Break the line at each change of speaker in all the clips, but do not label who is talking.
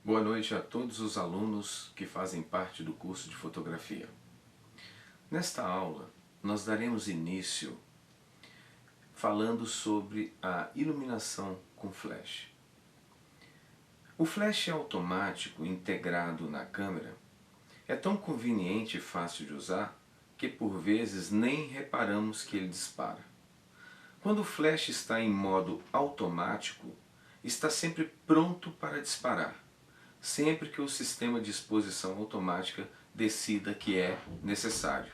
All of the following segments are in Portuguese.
Boa noite a todos os alunos que fazem parte do curso de fotografia. Nesta aula, nós daremos início falando sobre a iluminação com flash. O flash automático integrado na câmera é tão conveniente e fácil de usar que por vezes nem reparamos que ele dispara. Quando o flash está em modo automático, está sempre pronto para disparar, sempre que o sistema de exposição automática decida que é necessário.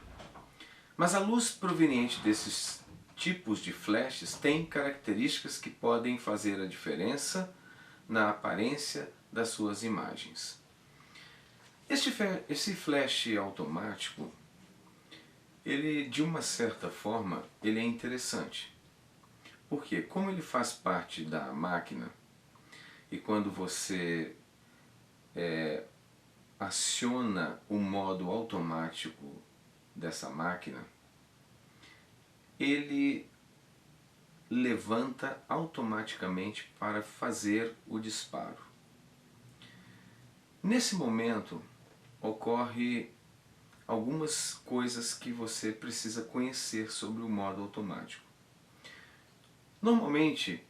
Mas a luz proveniente desses tipos de flashes tem características que podem fazer a diferença na aparência das suas imagens. Esse flash automático, ele de uma certa forma, ele é interessante. Porque como ele faz parte da máquina, e quando você aciona o modo automático dessa máquina, ele levanta automaticamente para fazer o disparo. Nesse momento ocorre algumas coisas que você precisa conhecer sobre o modo automático. Normalmente,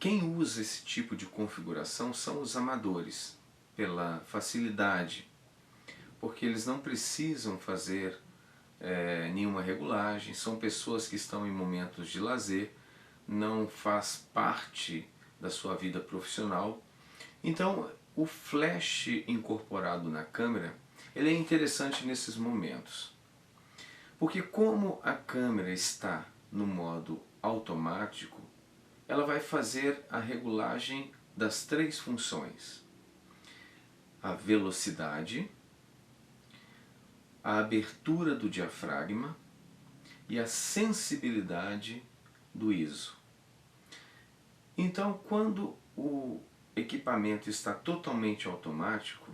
quem usa esse tipo de configuração são os amadores, pela facilidade, porque eles não precisam fazer nenhuma regulagem, são pessoas que estão em momentos de lazer, não faz parte da sua vida profissional. Então, o flash incorporado na câmera, ele é interessante nesses momentos. Porque como a câmera está no modo automático, ela vai fazer a regulagem das três funções: a velocidade, a abertura do diafragma e a sensibilidade do ISO. Então, quando o equipamento está totalmente automático,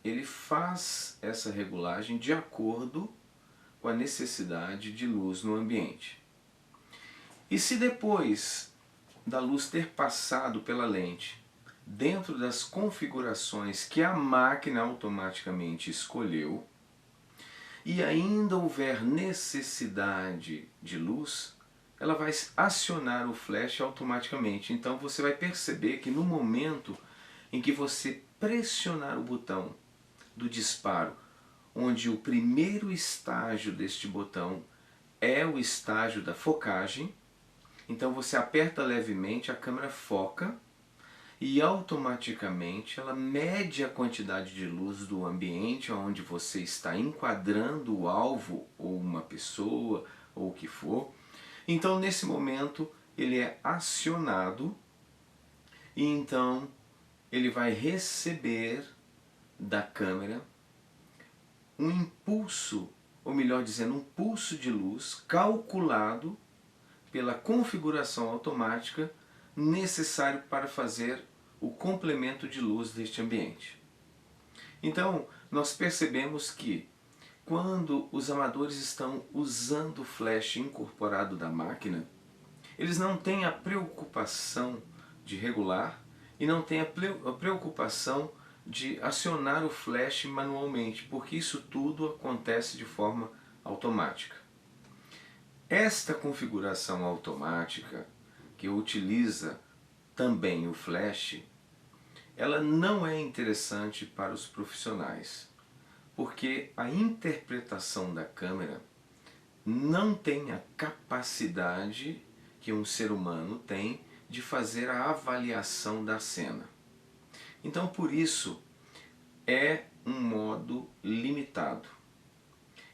ele faz essa regulagem de acordo com a necessidade de luz no ambiente. E se depois da luz ter passado pela lente, dentro das configurações que a máquina automaticamente escolheu, e ainda houver necessidade de luz, ela vai acionar o flash automaticamente. Então você vai perceber que no momento em que você pressionar o botão do disparo, onde o primeiro estágio deste botão é o estágio da focagem, então você aperta levemente, a câmera foca e automaticamente ela mede a quantidade de luz do ambiente onde você está enquadrando o alvo, ou uma pessoa, ou o que for. Então nesse momento ele é acionado e então ele vai receber da câmera um impulso, ou melhor dizendo, um pulso de luz calculado pela configuração automática necessário para fazer o complemento de luz deste ambiente. Então, nós percebemos que quando os amadores estão usando o flash incorporado da máquina, eles não têm a preocupação de regular e não têm a preocupação de acionar o flash manualmente, porque isso tudo acontece de forma automática. Esta configuração automática, que utiliza também o flash, ela não é interessante para os profissionais, porque a interpretação da câmera não tem a capacidade que um ser humano tem de fazer a avaliação da cena. Então, por isso, é um modo limitado.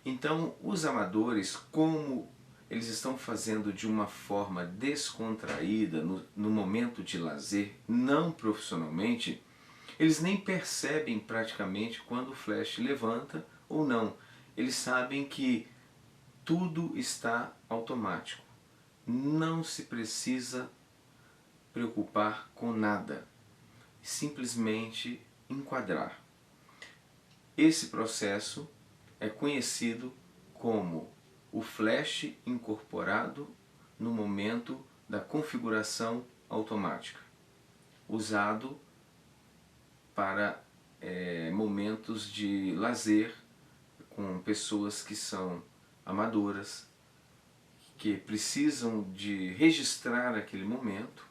Então, os amadores, como eles estão fazendo de uma forma descontraída, no momento de lazer, não profissionalmente, eles nem percebem praticamente quando o flash levanta ou não. Eles sabem que tudo está automático. Não se precisa preocupar com nada. Simplesmente enquadrar. Esse processo é conhecido como o flash incorporado no momento da configuração automática, usado para momentos de lazer com pessoas que são amadoras, que precisam de registrar aquele momento,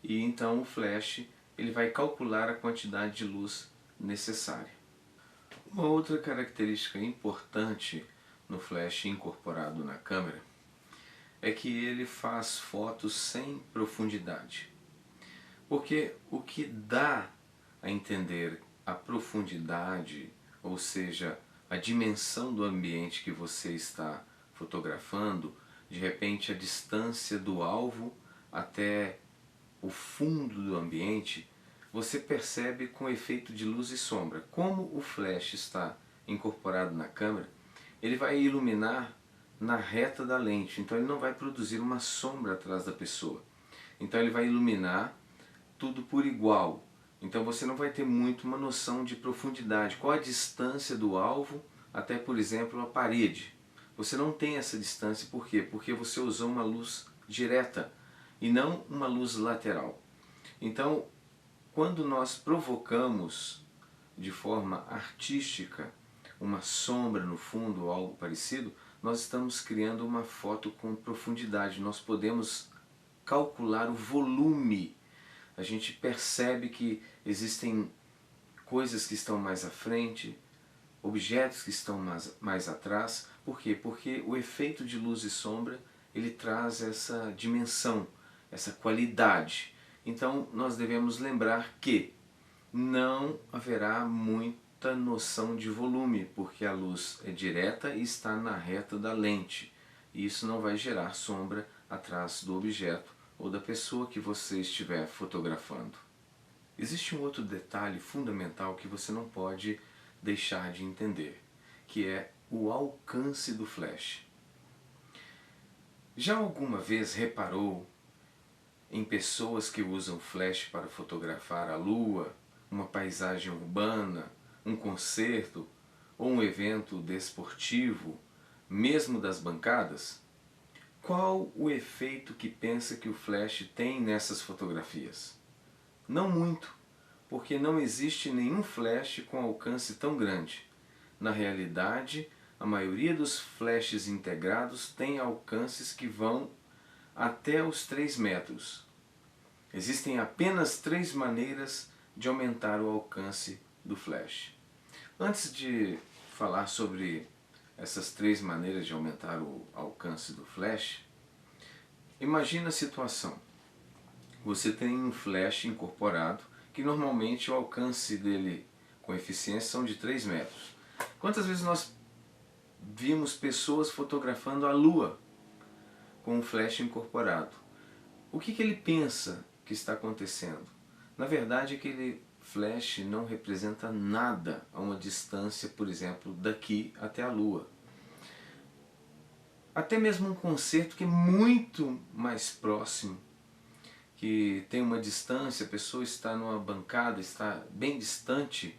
e então o flash ele vai calcular a quantidade de luz necessária. Uma outra característica importante no flash incorporado na câmera é que ele faz fotos sem profundidade. Porque o que dá a entender a profundidade, ou seja, a dimensão do ambiente que você está fotografando, de repente a distância do alvo até o fundo do ambiente, você percebe com efeito de luz e sombra. Como o flash está incorporado na câmera, ele vai iluminar na reta da lente, então ele não vai produzir uma sombra atrás da pessoa. Então ele vai iluminar tudo por igual. Então você não vai ter muito uma noção de profundidade. Qual a distância do alvo até, por exemplo, a parede? Você não tem essa distância, por quê? Porque você usou uma luz direta e não uma luz lateral. Então, quando nós provocamos de forma artística uma sombra no fundo ou algo parecido, nós estamos criando uma foto com profundidade. Nós podemos calcular o volume. A gente percebe que existem coisas que estão mais à frente, objetos que estão mais atrás. Por quê? Porque o efeito de luz e sombra ele traz essa dimensão, essa qualidade. Então nós devemos lembrar que não haverá muita noção de volume, porque a luz é direta e está na reta da lente. E isso não vai gerar sombra atrás do objeto ou da pessoa que você estiver fotografando. Existe um outro detalhe fundamental que você não pode deixar de entender, que é o alcance do flash. Já alguma vez reparou em pessoas que usam flash para fotografar a lua, uma paisagem urbana, um concerto ou um evento desportivo, mesmo das bancadas? Qual o efeito que pensa que o flash tem nessas fotografias? Não muito, porque não existe nenhum flash com alcance tão grande. Na realidade, a maioria dos flashes integrados tem alcances que vão até os 3 metros. Existem apenas 3 maneiras de aumentar o alcance do flash. Antes de falar sobre essas 3 maneiras de aumentar o alcance do flash, imagina a situação. Você tem um flash incorporado que normalmente o alcance dele com eficiência são de 3 metros. Quantas vezes nós vimos pessoas fotografando a lua com um flash incorporado? O que ele pensa que está acontecendo? Na verdade, aquele flash não representa nada a uma distância, por exemplo, daqui até a lua. Até mesmo um concerto que é muito mais próximo, que tem uma distância, a pessoa está numa bancada, está bem distante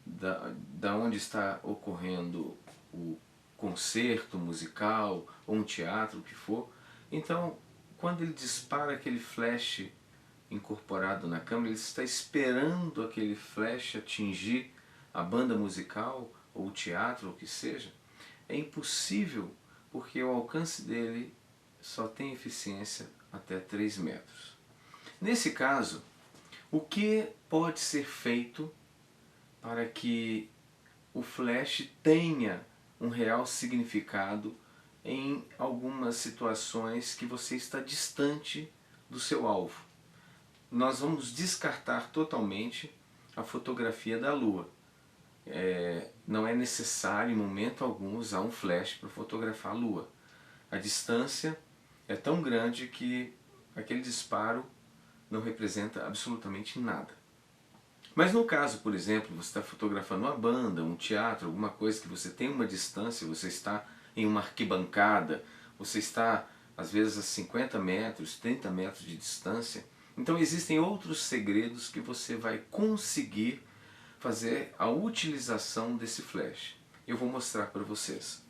da onde está ocorrendo o concerto musical ou um teatro, o que for. Então, quando ele dispara aquele flash incorporado na câmera, ele está esperando aquele flash atingir a banda musical ou o teatro, ou o que seja. É impossível, porque o alcance dele só tem eficiência até 3 metros. Nesse caso, o que pode ser feito para que o flash tenha um real significado em algumas situações que você está distante do seu alvo? Nós vamos descartar totalmente a fotografia da lua. Não é necessário em momento algum usar um flash para fotografar a lua. A distância é tão grande que aquele disparo não representa absolutamente nada. Mas no caso, por exemplo, você está fotografando uma banda, um teatro, alguma coisa que você tem uma distância, você está em uma arquibancada, você está às vezes a 50 metros, 30 metros de distância. Então existem outros segredos que você vai conseguir fazer a utilização desse flash. Eu vou mostrar para vocês.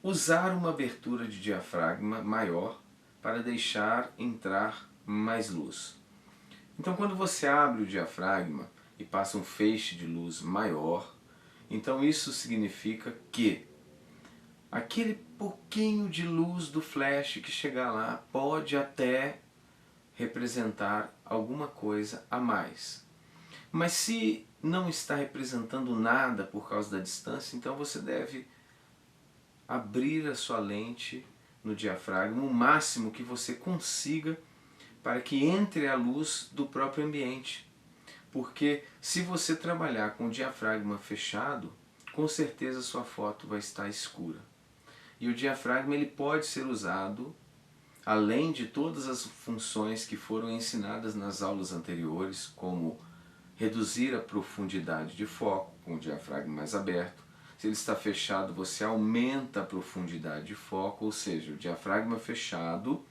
Usar uma abertura de diafragma maior para deixar entrar mais luz. Então quando você abre o diafragma e passa um feixe de luz maior, então isso significa que aquele pouquinho de luz do flash que chegar lá pode até representar alguma coisa a mais. Mas se não está representando nada por causa da distância, então você deve abrir a sua lente no diafragma o máximo que você consiga para que entre a luz do próprio ambiente. Porque se você trabalhar com o diafragma fechado, com certeza sua foto vai estar escura. E o diafragma ele pode ser usado, além de todas as funções que foram ensinadas nas aulas anteriores, como reduzir a profundidade de foco com o diafragma mais aberto. Se ele está fechado, você aumenta a profundidade de foco, ou seja, o diafragma fechado,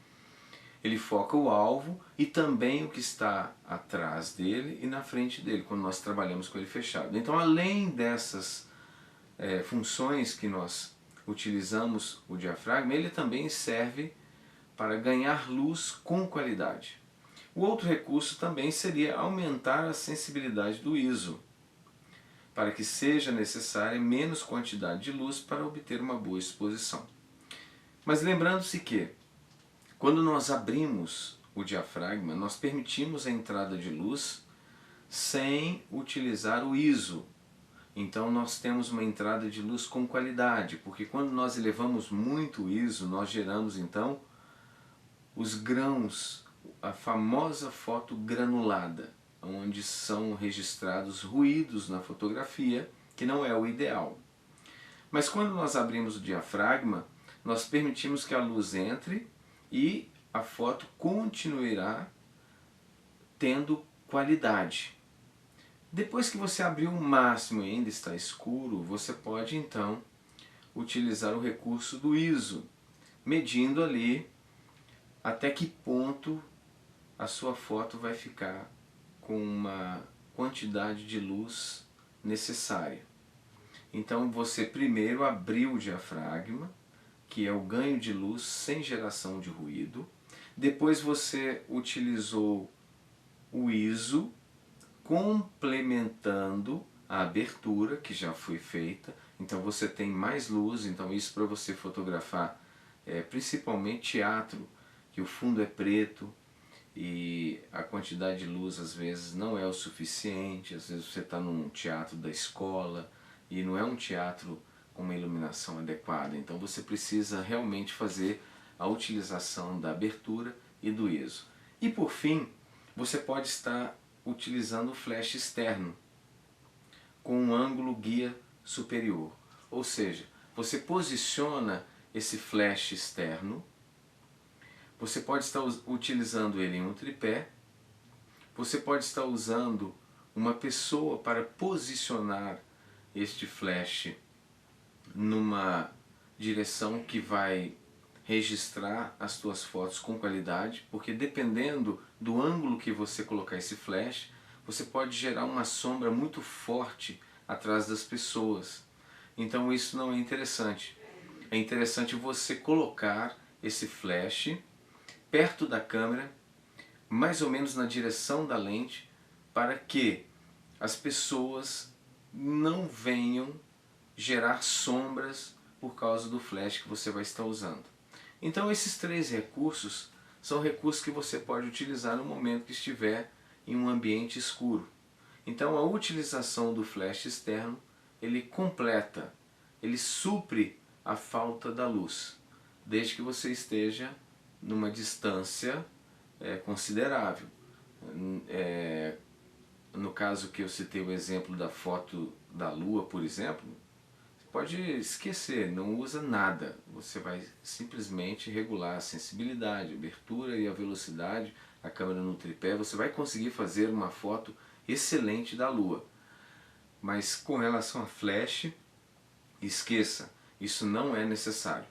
ele foca o alvo e também o que está atrás dele e na frente dele, quando nós trabalhamos com ele fechado. Então, além dessas funções que nós utilizamos o diafragma, ele também serve para ganhar luz com qualidade. O outro recurso também seria aumentar a sensibilidade do ISO, para que seja necessária menos quantidade de luz para obter uma boa exposição. Mas lembrando-se que, quando nós abrimos o diafragma, nós permitimos a entrada de luz sem utilizar o ISO. Então nós temos uma entrada de luz com qualidade, porque quando nós elevamos muito o ISO, nós geramos então os grãos, a famosa foto granulada, onde são registrados ruídos na fotografia, que não é o ideal. Mas quando nós abrimos o diafragma, nós permitimos que a luz entre e a foto continuará tendo qualidade. Depois que você abriu o máximo e ainda está escuro, você pode então utilizar o recurso do ISO, medindo ali até que ponto a sua foto vai ficar com uma quantidade de luz necessária. Então você primeiro abriu o diafragma, que é o ganho de luz sem geração de ruído. Depois você utilizou o ISO, complementando a abertura que já foi feita. Então você tem mais luz, então isso para você fotografar principalmente teatro, que o fundo é preto e a quantidade de luz às vezes não é o suficiente. Às vezes você está num teatro da escola e não é um teatro com uma iluminação adequada, então você precisa realmente fazer a utilização da abertura e do ISO. E por fim, você pode estar utilizando o flash externo com um ângulo guia superior, ou seja, você posiciona esse flash externo. Você pode estar utilizando ele em um tripé, você pode estar usando uma pessoa para posicionar este flash numa direção que vai registrar as suas fotos com qualidade, porque dependendo do ângulo que você colocar esse flash, você pode gerar uma sombra muito forte atrás das pessoas. Então isso não é interessante. É interessante você colocar esse flash perto da câmera, mais ou menos na direção da lente, para que as pessoas não venham gerar sombras por causa do flash que você vai estar usando. Então esses três recursos são recursos que você pode utilizar no momento que estiver em um ambiente escuro. Então a utilização do flash externo, ele completa, ele supre a falta da luz, desde que você esteja numa distância considerável. No caso que eu citei o exemplo da foto da Lua, por exemplo, você pode esquecer, não usa nada. Você vai simplesmente regular a sensibilidade, a abertura e a velocidade, a câmera no tripé. Você vai conseguir fazer uma foto excelente da Lua. Mas com relação a flash, esqueça, isso não é necessário.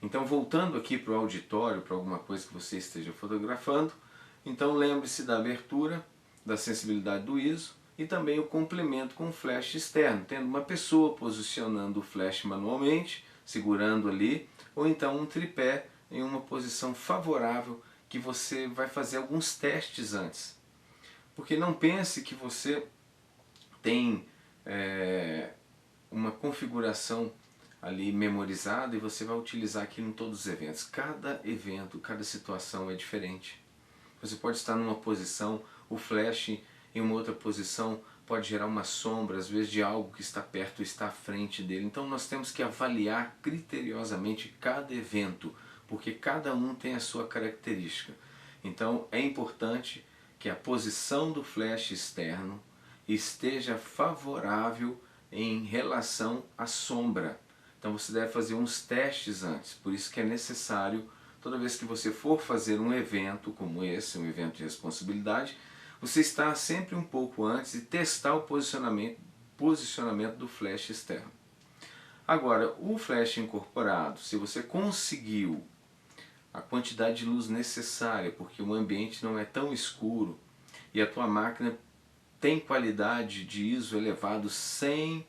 Então, voltando aqui para o auditório, para alguma coisa que você esteja fotografando, então lembre-se da abertura, da sensibilidade do ISO e também o complemento com o flash externo, tendo uma pessoa posicionando o flash manualmente, segurando ali, ou então um tripé em uma posição favorável que você vai fazer alguns testes antes. Porque não pense que você tem uma configuração ali memorizada e você vai utilizar aquilo em todos os eventos. Cada evento, cada situação é diferente. Você pode estar numa posição, o flash em uma outra posição pode gerar uma sombra, às vezes de algo que está perto, está à frente dele. Então nós temos que avaliar criteriosamente cada evento, porque cada um tem a sua característica. Então é importante que a posição do flash externo esteja favorável em relação à sombra. Então você deve fazer uns testes antes, por isso que é necessário, toda vez que você for fazer um evento como esse, um evento de responsabilidade, você está sempre um pouco antes e testar o posicionamento do flash externo. Agora, o flash incorporado, se você conseguiu a quantidade de luz necessária, porque o ambiente não é tão escuro e a tua máquina tem qualidade de ISO elevado sem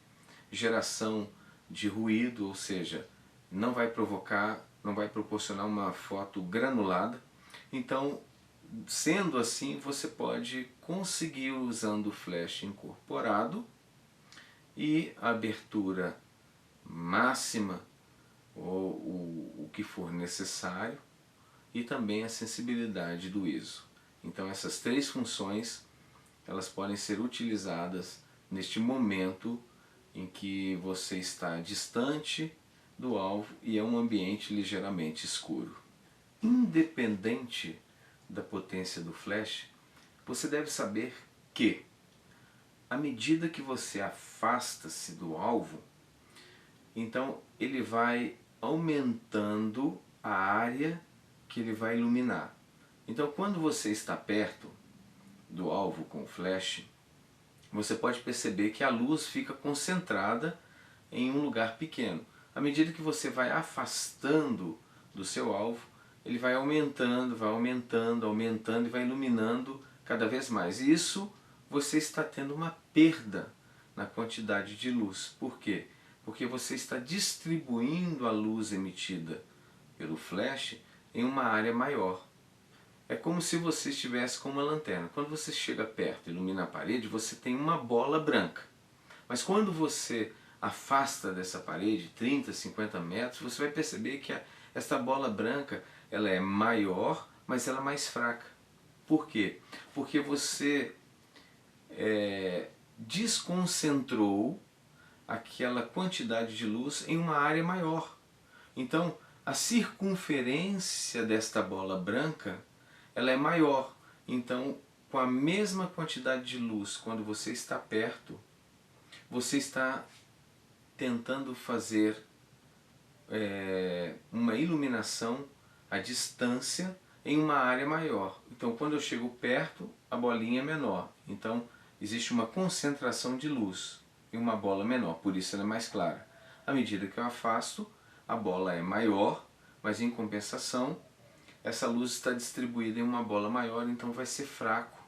geração de ruído, ou seja, não vai proporcionar uma foto granulada. Então, sendo assim, você pode conseguir usando o flash incorporado e a abertura máxima ou o que for necessário e também a sensibilidade do ISO. Então essas três funções elas podem ser utilizadas neste momento em que você está distante do alvo e é um ambiente ligeiramente escuro. Independente da potência do flash, você deve saber que, à medida que você afasta-se do alvo, então ele vai aumentando a área que ele vai iluminar. Então quando você está perto do alvo com o flash, você pode perceber que a luz fica concentrada em um lugar pequeno. À medida que você vai afastando do seu alvo, ele vai aumentando, aumentando e vai iluminando cada vez mais. E isso você está tendo uma perda na quantidade de luz. Por quê? Porque você está distribuindo a luz emitida pelo flash em uma área maior. É como se você estivesse com uma lanterna. Quando você chega perto e ilumina a parede, você tem uma bola branca. Mas quando você afasta dessa parede 30, 50 metros, você vai perceber que esta bola branca ela é maior, mas ela é mais fraca. Por quê? Porque você desconcentrou aquela quantidade de luz em uma área maior. Então, a circunferência desta bola branca ela é maior. Então, com a mesma quantidade de luz, quando você está perto, você está tentando fazer uma iluminação à distância em uma área maior. Então, quando eu chego perto, a bolinha é menor. Então, existe uma concentração de luz em uma bola menor, por isso ela é mais clara. À medida que eu afasto, a bola é maior, mas em compensação, essa luz está distribuída em uma bola maior, então vai ser fraco,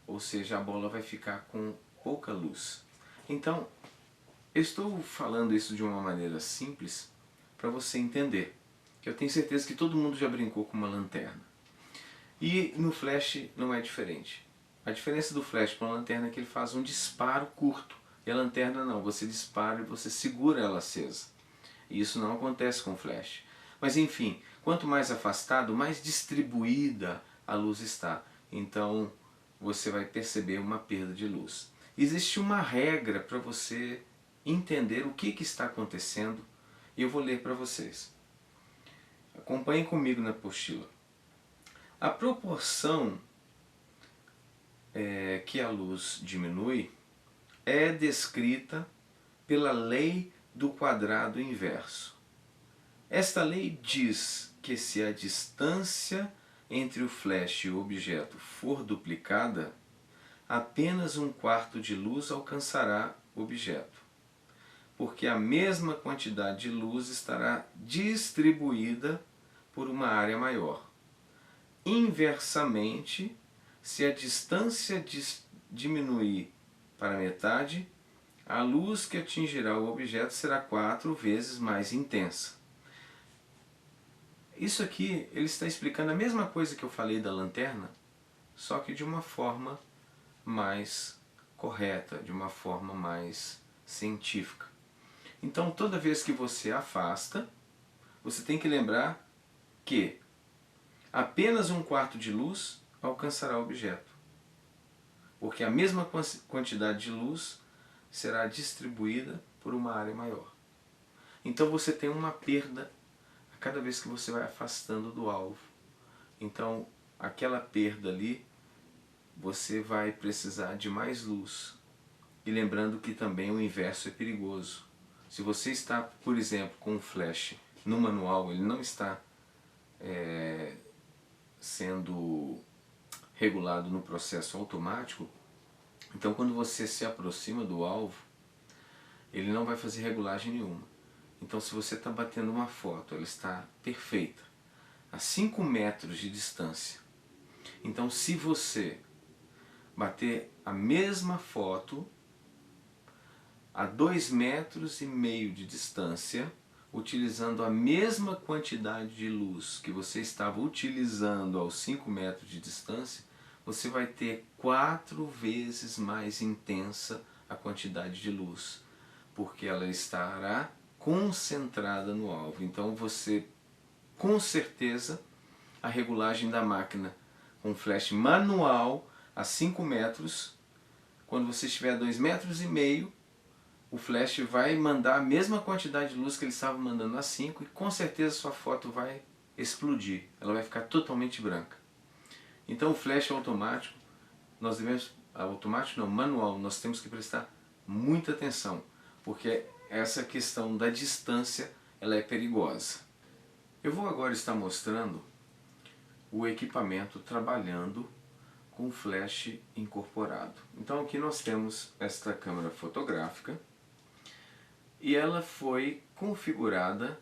ou seja, a bola vai ficar com pouca luz. Então, eu estou falando isso de uma maneira simples para você entender, que eu tenho certeza que todo mundo já brincou com uma lanterna. E no flash não é diferente. A diferença do flash para uma lanterna é que ele faz um disparo curto, e a lanterna não, você dispara e você segura ela acesa. E isso não acontece com o flash. Mas enfim, quanto mais afastado, mais distribuída a luz está. Então você vai perceber uma perda de luz. Existe uma regra para você entender o que está acontecendo e eu vou ler para vocês. Acompanhem comigo na apostila. A proporção que a luz diminui é descrita pela lei do quadrado inverso. Esta lei diz que se a distância entre o flash e o objeto for duplicada, apenas um quarto de luz alcançará o objeto, porque a mesma quantidade de luz estará distribuída por uma área maior. Inversamente, se a distância diminuir para metade, a luz que atingirá o objeto será 4 vezes mais intensa. Isso aqui ele está explicando a mesma coisa que eu falei da lanterna, só que de uma forma mais correta, de uma forma mais científica. Então, toda vez que você afasta, você tem que lembrar que apenas 1/4 de luz alcançará o objeto, porque a mesma quantidade de luz será distribuída por uma área maior. Então você tem uma perda a cada vez que você vai afastando do alvo. Então aquela perda ali, você vai precisar de mais luz. E lembrando que também o inverso é perigoso. Se você está, por exemplo, com um flash no manual, ele não está sendo regulado no processo automático, então quando você se aproxima do alvo, ele não vai fazer regulagem nenhuma. Então se você está batendo uma foto, ela está perfeita, a 5 metros de distância. Então se você bater a mesma foto a 2,5 metros de distância, utilizando a mesma quantidade de luz que você estava utilizando aos 5 metros de distância, você vai ter 4 vezes mais intensa a quantidade de luz, porque ela estará concentrada no alvo. Então você, com certeza, a regulagem da máquina com flash manual a 5 metros, quando você estiver a 2,5 metros, o flash vai mandar a mesma quantidade de luz que ele estava mandando a 5 e com certeza sua foto vai explodir, ela vai ficar totalmente branca. Então o flash automático, nós devemos, automático não, manual, nós temos que prestar muita atenção, porque essa questão da distância, ela é perigosa. Eu vou agora estar mostrando o equipamento trabalhando com flash incorporado. Então aqui nós temos esta câmera fotográfica e ela foi configurada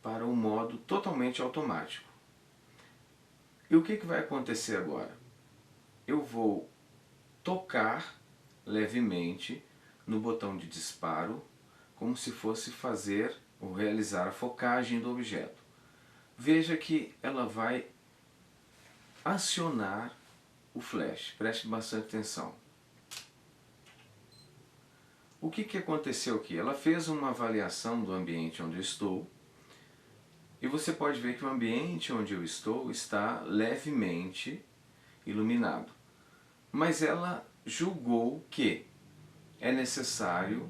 para um modo totalmente automático. E o que vai acontecer agora? Eu vou tocar levemente no botão de disparo, como se fosse fazer ou realizar a focagem do objeto. Veja que ela vai acionar o flash, preste bastante atenção. O que aconteceu aqui? Ela fez uma avaliação do ambiente onde eu estou e você pode ver que o ambiente onde eu estou está levemente iluminado. Mas ela julgou que é necessário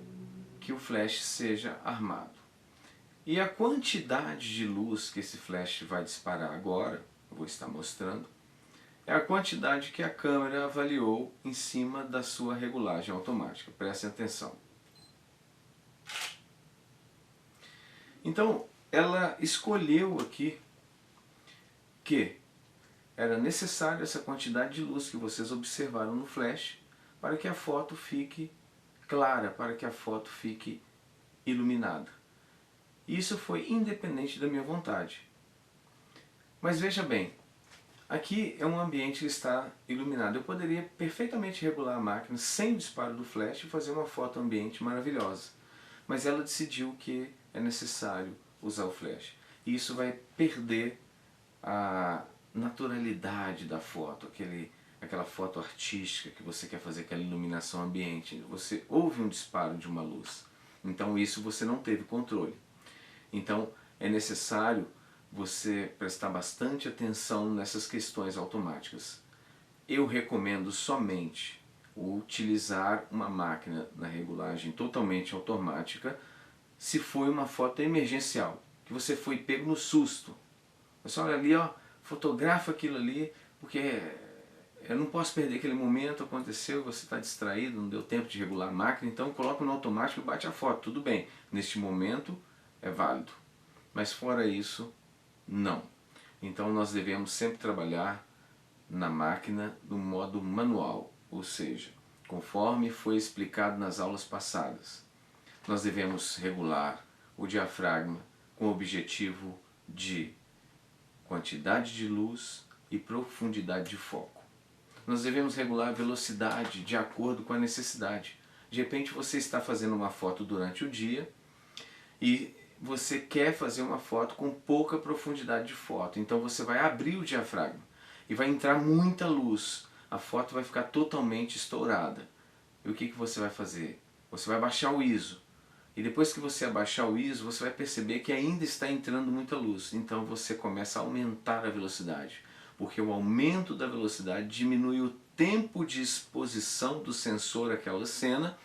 que o flash seja armado. E a quantidade de luz que esse flash vai disparar agora, eu vou estar mostrando, é a quantidade que a câmera avaliou em cima da sua regulagem automática. Prestem atenção. Então, ela escolheu aqui que era necessário essa quantidade de luz que vocês observaram no flash para que a foto fique clara, para que a foto fique iluminada. Isso foi independente da minha vontade. Mas veja bem, aqui é um ambiente que está iluminado. Eu poderia perfeitamente regular a máquina sem o disparo do flash e fazer uma foto ambiente maravilhosa. Mas ela decidiu que é necessário usar o flash. E isso vai perder a naturalidade da foto, aquela foto artística que você quer fazer, aquela iluminação ambiente. Você ouve um disparo de uma luz. Então isso você não teve controle. Então é necessário você prestar bastante atenção nessas questões automáticas. Eu recomendo somente utilizar uma máquina na regulagem totalmente automática se foi uma foto emergencial, que você foi pego no susto. Você olha ali, ó, fotografa aquilo ali, porque eu não posso perder aquele momento, aconteceu, você está distraído, não deu tempo de regular a máquina, então coloca no automático e bate a foto, tudo bem. Neste momento é válido, mas fora isso, não. Então nós devemos sempre trabalhar na máquina no modo manual, ou seja, conforme foi explicado nas aulas passadas. Nós devemos regular o diafragma com o objetivo de quantidade de luz e profundidade de foco. Nós devemos regular a velocidade de acordo com a necessidade. De repente você está fazendo uma foto durante o dia e você quer fazer uma foto com pouca profundidade de foto. Então você vai abrir o diafragma e vai entrar muita luz. a foto vai ficar totalmente estourada. E o que você vai fazer? Você vai baixar o ISO. E depois que você abaixar o ISO, você vai perceber que ainda está entrando muita luz. Então você começa a aumentar a velocidade. Porque o aumento da velocidade diminui o tempo de exposição do sensor àquela cena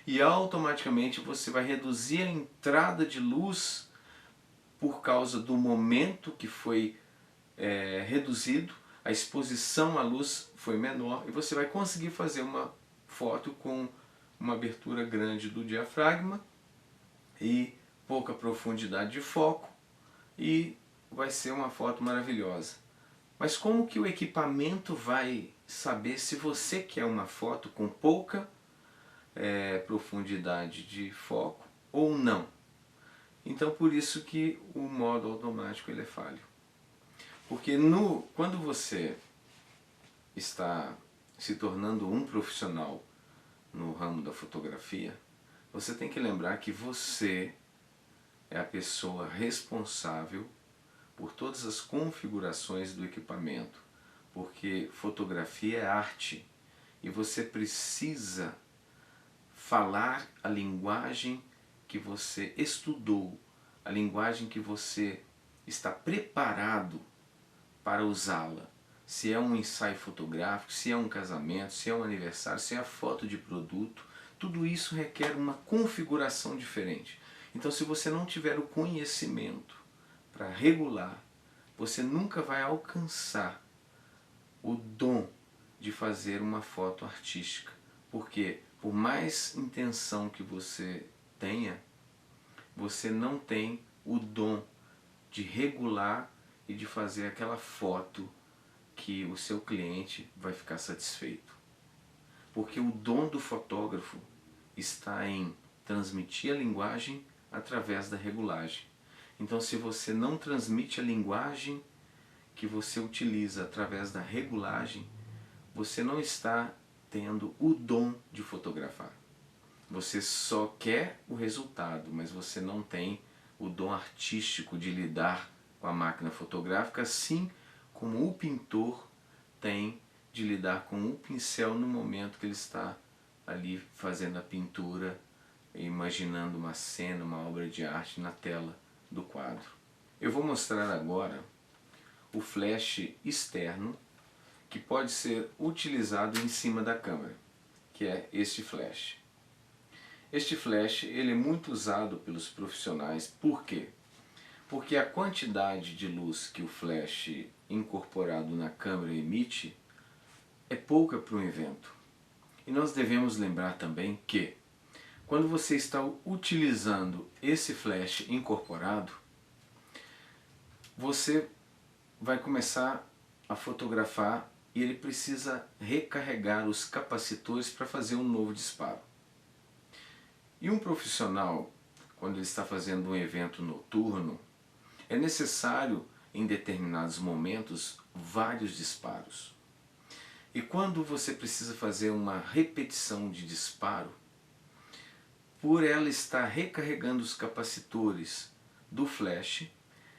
e automaticamente você vai reduzir a entrada de luz por causa do momento que foi reduzido, a exposição à luz foi menor e você vai conseguir fazer uma foto com uma abertura grande do diafragma e pouca profundidade de foco e vai ser uma foto maravilhosa. Mas como que o equipamento vai saber se você quer uma foto com pouca profundidade de foco ou não? Então por isso que o modo automático ele é falho. Porque quando você está se tornando um profissional no ramo da fotografia, você tem que lembrar que você é a pessoa responsável por todas as configurações do equipamento, porque fotografia é arte e você precisa falar a linguagem que você estudou, a linguagem que você está preparado para usá-la. Se é um ensaio fotográfico, se é um casamento, se é um aniversário, se é a foto de produto, tudo isso requer uma configuração diferente. Então se você não tiver o conhecimento para regular, você nunca vai alcançar o dom de fazer uma foto artística. Porque por mais intenção que você tenha, você não tem o dom de regular e de fazer aquela foto que o seu cliente vai ficar satisfeito. Porque o dom do fotógrafo está em transmitir a linguagem através da regulagem. Então se você não transmite a linguagem que você utiliza através da regulagem, você não está tendo o dom de fotografar. Você só quer o resultado, mas você não tem o dom artístico de lidar com a máquina fotográfica, assim como o pintor tem de lidar com o pincel no momento que ele está ali fazendo a pintura, imaginando uma cena, uma obra de arte na tela do quadro. Eu vou mostrar agora o flash externo que pode ser utilizado em cima da câmera, que é este flash. Este flash ele é muito usado pelos profissionais. Por quê? Porque a quantidade de luz que o flash incorporado na câmera emite é pouca para um evento. E nós devemos lembrar também que quando você está utilizando esse flash incorporado, você vai começar a fotografar e ele precisa recarregar os capacitores para fazer um novo disparo. E um profissional, quando ele está fazendo um evento noturno, é necessário em determinados momentos vários disparos. E quando você precisa fazer uma repetição de disparo, por ela estar recarregando os capacitores do flash,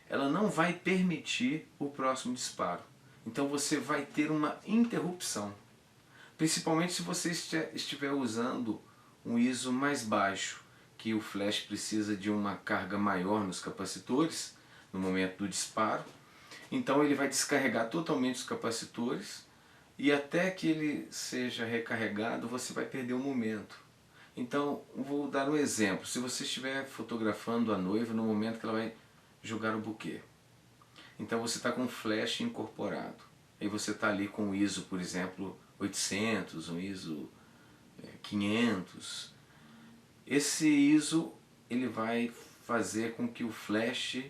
ela não vai permitir o próximo disparo. Então você vai ter uma interrupção. Principalmente se você estiver usando um ISO mais baixo, que o flash precisa de uma carga maior nos capacitores no momento do disparo. Então ele vai descarregar totalmente os capacitores e até que ele seja recarregado você vai perder o momento. Então vou dar um exemplo. Se você estiver fotografando a noiva no momento que ela vai jogar o buquê, então você está com um flash incorporado. Aí você está ali com o ISO, por exemplo, 800, um ISO 500. Esse ISO ele vai fazer com que o flash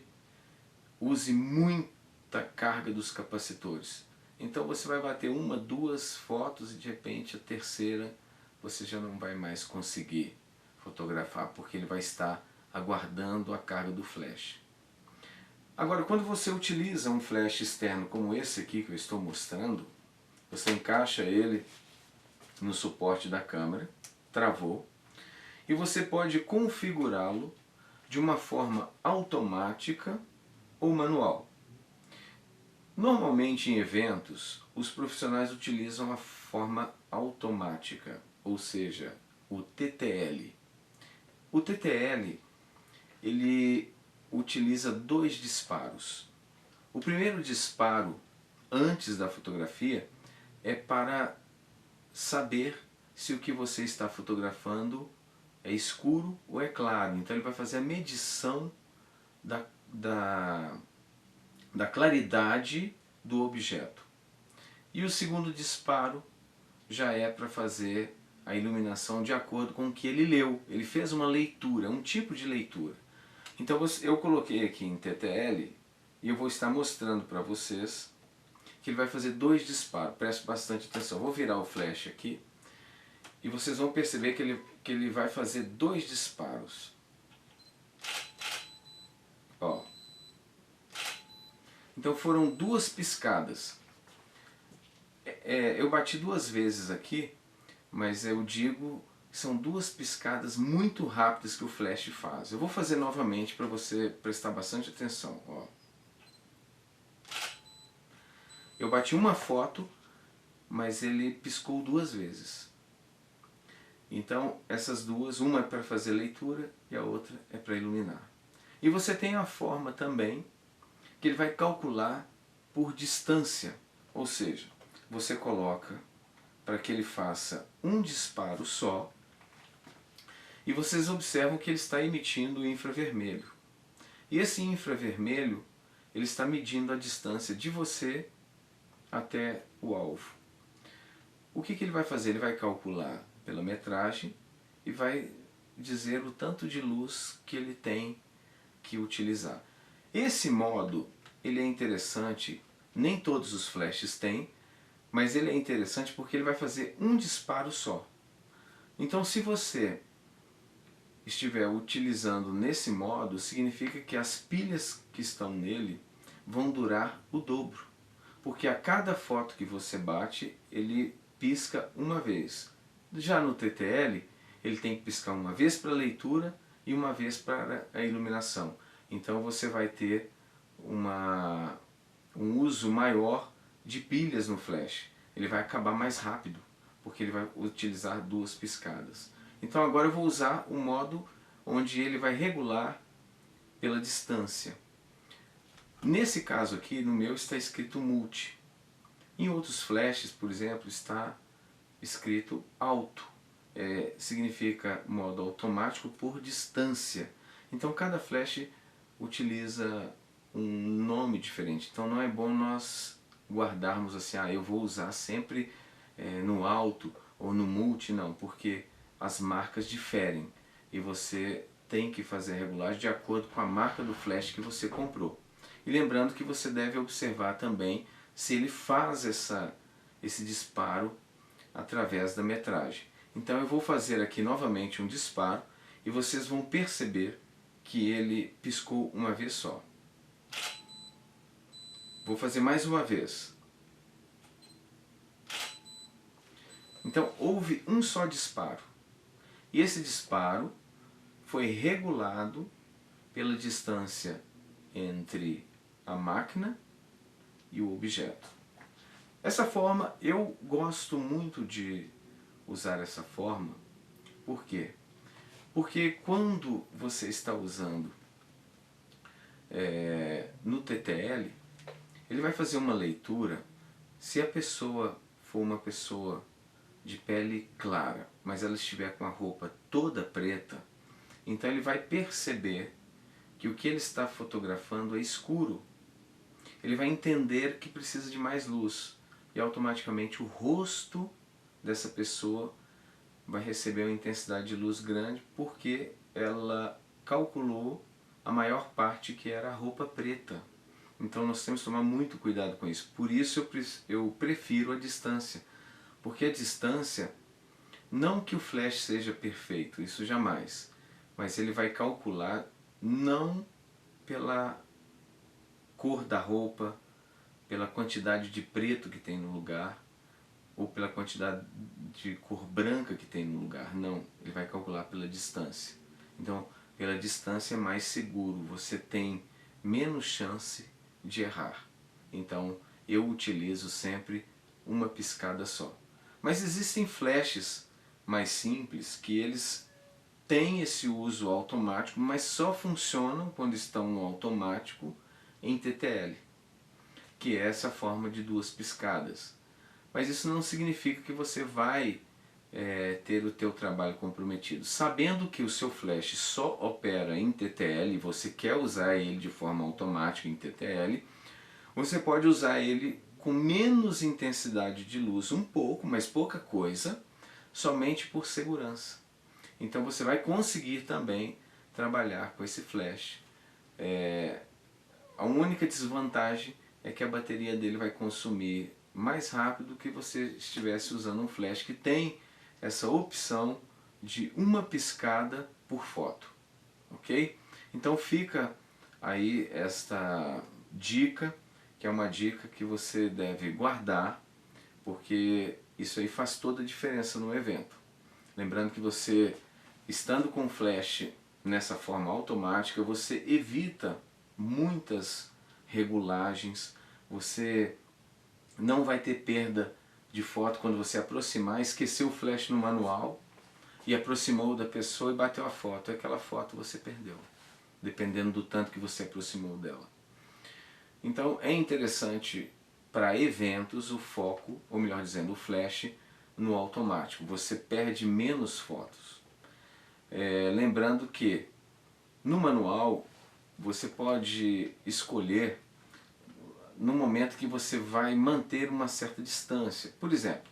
use muita carga dos capacitores. Então você vai bater uma, duas fotos e de repente a terceira você já não vai mais conseguir fotografar, porque ele vai estar aguardando a carga do flash. Agora, quando você utiliza um flash externo como esse aqui que eu estou mostrando, você encaixa ele no suporte da câmera, travou, e você pode configurá-lo de uma forma automática ou manual. Normalmente em eventos, os profissionais utilizam forma automática, ou seja, o TTL. O TTL, ele utiliza 2 disparos. O primeiro disparo, antes da fotografia, é para saber se o que você está fotografando é escuro ou é claro. Então ele vai fazer a medição da claridade do objeto. E o segundo disparo já é para fazer a iluminação de acordo com o que ele leu. Ele fez uma leitura, um tipo de leitura. Então eu coloquei aqui em TTL e eu vou estar mostrando para vocês que ele vai fazer 2 disparos. Preste bastante atenção. Vou virar o flash aqui e vocês vão perceber que ele vai fazer 2 disparos. Ó. Então foram 2 piscadas. Eu bati 2 vezes aqui, mas eu digo que são 2 piscadas muito rápidas que o flash faz. Eu vou fazer novamente para você prestar bastante atenção. Ó. Eu bati uma foto, mas ele piscou 2 vezes. Então essas duas, uma é para fazer leitura e a outra é para iluminar. E você tem a forma também que ele vai calcular por distância, ou seja, você coloca para que ele faça um disparo só e vocês observam que ele está emitindo o infravermelho. E esse infravermelho ele está medindo a distância de você até o alvo. O que ele vai fazer? Ele vai calcular pela metragem e vai dizer o tanto de luz que ele tem que utilizar. Esse modo ele é interessante, nem todos os flashes têm, mas ele é interessante porque ele vai fazer um disparo só. Então se você estiver utilizando nesse modo, significa que as pilhas que estão nele vão durar o dobro. Porque a cada foto que você bate, ele pisca uma vez. Já no TTL, ele tem que piscar uma vez para a leitura e uma vez para a iluminação. Então você vai ter um uso maior de pilhas no flash. Ele vai acabar mais rápido, porque ele vai utilizar 2 piscadas. Então agora eu vou usar o modo onde ele vai regular pela distância. Nesse caso aqui, no meu está escrito multi. Em outros flashes, por exemplo, está escrito auto. Significa modo automático por distância. Então cada flash utiliza um nome diferente. Então não é bom nós guardarmos assim, eu vou usar sempre no auto ou no multi, não, porque as marcas diferem e você tem que fazer a regulagem de acordo com a marca do flash que você comprou. E lembrando que você deve observar também se ele faz esse disparo através da metragem. Então eu vou fazer aqui novamente um disparo e vocês vão perceber que ele piscou uma vez só. Vou fazer mais uma vez. Então houve um só disparo. E esse disparo foi regulado pela distância entre a máquina e o objeto. Essa forma, eu gosto muito de usar essa forma. Por quê? Porque quando você está usando no TTL, ele vai fazer uma leitura. Se a pessoa for uma pessoa de pele clara, mas ela estiver com a roupa toda preta, então ele vai perceber que o que ele está fotografando é escuro. Ele vai entender que precisa de mais luz e automaticamente o rosto dessa pessoa vai receber uma intensidade de luz grande porque ela calculou a maior parte que era a roupa preta. Então nós temos que tomar muito cuidado com isso. Por isso eu prefiro a distância. Porque a distância, não que o flash seja perfeito, isso jamais. Mas ele vai calcular não pela cor da roupa, pela quantidade de preto que tem no lugar, ou pela quantidade de cor branca que tem no lugar. Não, ele vai calcular pela distância. Então, pela distância é mais seguro, você tem menos chance de errar. Então, eu utilizo sempre uma piscada só. Mas existem flashes mais simples que eles têm esse uso automático, mas só funcionam quando estão no automático em TTL, que é essa forma de 2 piscadas. Mas isso não significa que você vai ter o teu trabalho comprometido. Sabendo que o seu flash só opera em TTL e você quer usar ele de forma automática em TTL, você pode usar ele com menos intensidade de luz, um pouco, mas pouca coisa, somente por segurança. Então você vai conseguir também trabalhar com esse flash. A única desvantagem é que a bateria dele vai consumir mais rápido do que você estivesse usando um flash que tem essa opção de uma piscada por foto, ok? Então fica aí esta dica, que é uma dica que você deve guardar, porque isso aí faz toda a diferença no evento. Lembrando que você, estando com flash nessa forma automática, você evita muitas regulagens, você não vai ter perda de foto quando você aproximar, esqueceu o flash no manual e aproximou da pessoa e bateu a foto. Aquela foto você perdeu, dependendo do tanto que você aproximou dela. Então é interessante para eventos o foco, ou melhor dizendo, o flash no automático. Você perde menos fotos. Lembrando que no manual você pode escolher no momento que você vai manter uma certa distância. Por exemplo,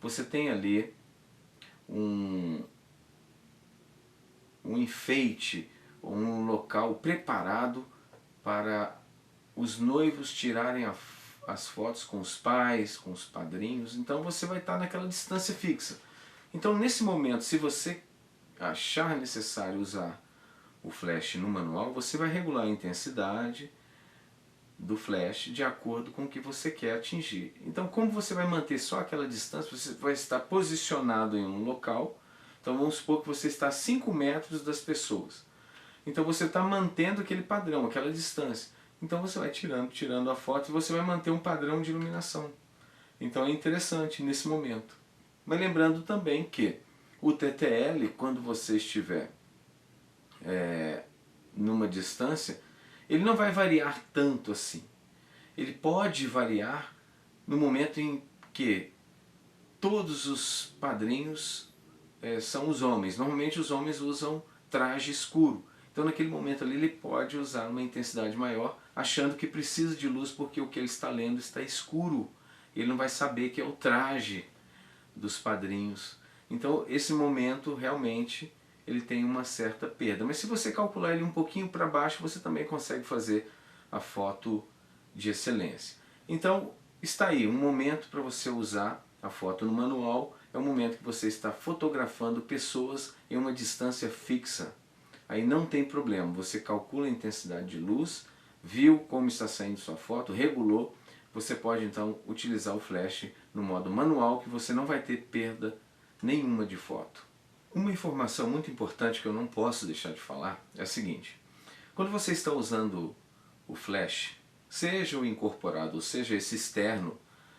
você tem ali um enfeite, um local preparado para os noivos tirarem as fotos com os pais, com os padrinhos, então você vai estar naquela distância fixa. Então nesse momento, se você achar necessário usar o flash no manual, você vai regular a intensidade do flash de acordo com o que você quer atingir. Então como você vai manter só aquela distância, você vai estar posicionado em um local, então vamos supor que você está a 5 metros das pessoas. Então você está mantendo aquele padrão, aquela distância. Então você vai tirando a foto e você vai manter um padrão de iluminação. Então é interessante nesse momento. Mas lembrando também que o TTL, quando você estiver numa distância, ele não vai variar tanto assim. Ele pode variar no momento em que todos os padrinhos são os homens. Normalmente os homens usam traje escuro. Então naquele momento ali ele pode usar uma intensidade maior, achando que precisa de luz porque o que ele está lendo está escuro. Ele não vai saber que é o traje dos padrinhos. Então esse momento realmente ele tem uma certa perda. Mas se você calcular ele um pouquinho para baixo, você também consegue fazer a foto de excelência. Então está aí um momento para você usar a foto no manual. É o momento que você está fotografando pessoas em uma distância fixa. Aí não tem problema, você calcula a intensidade de luz, viu como está saindo sua foto, regulou, você pode então utilizar o flash no modo manual, que você não vai ter perda nenhuma de foto. Uma informação muito importante que eu não posso deixar de falar é a seguinte: quando você está usando o flash, seja o incorporado ou seja esse externo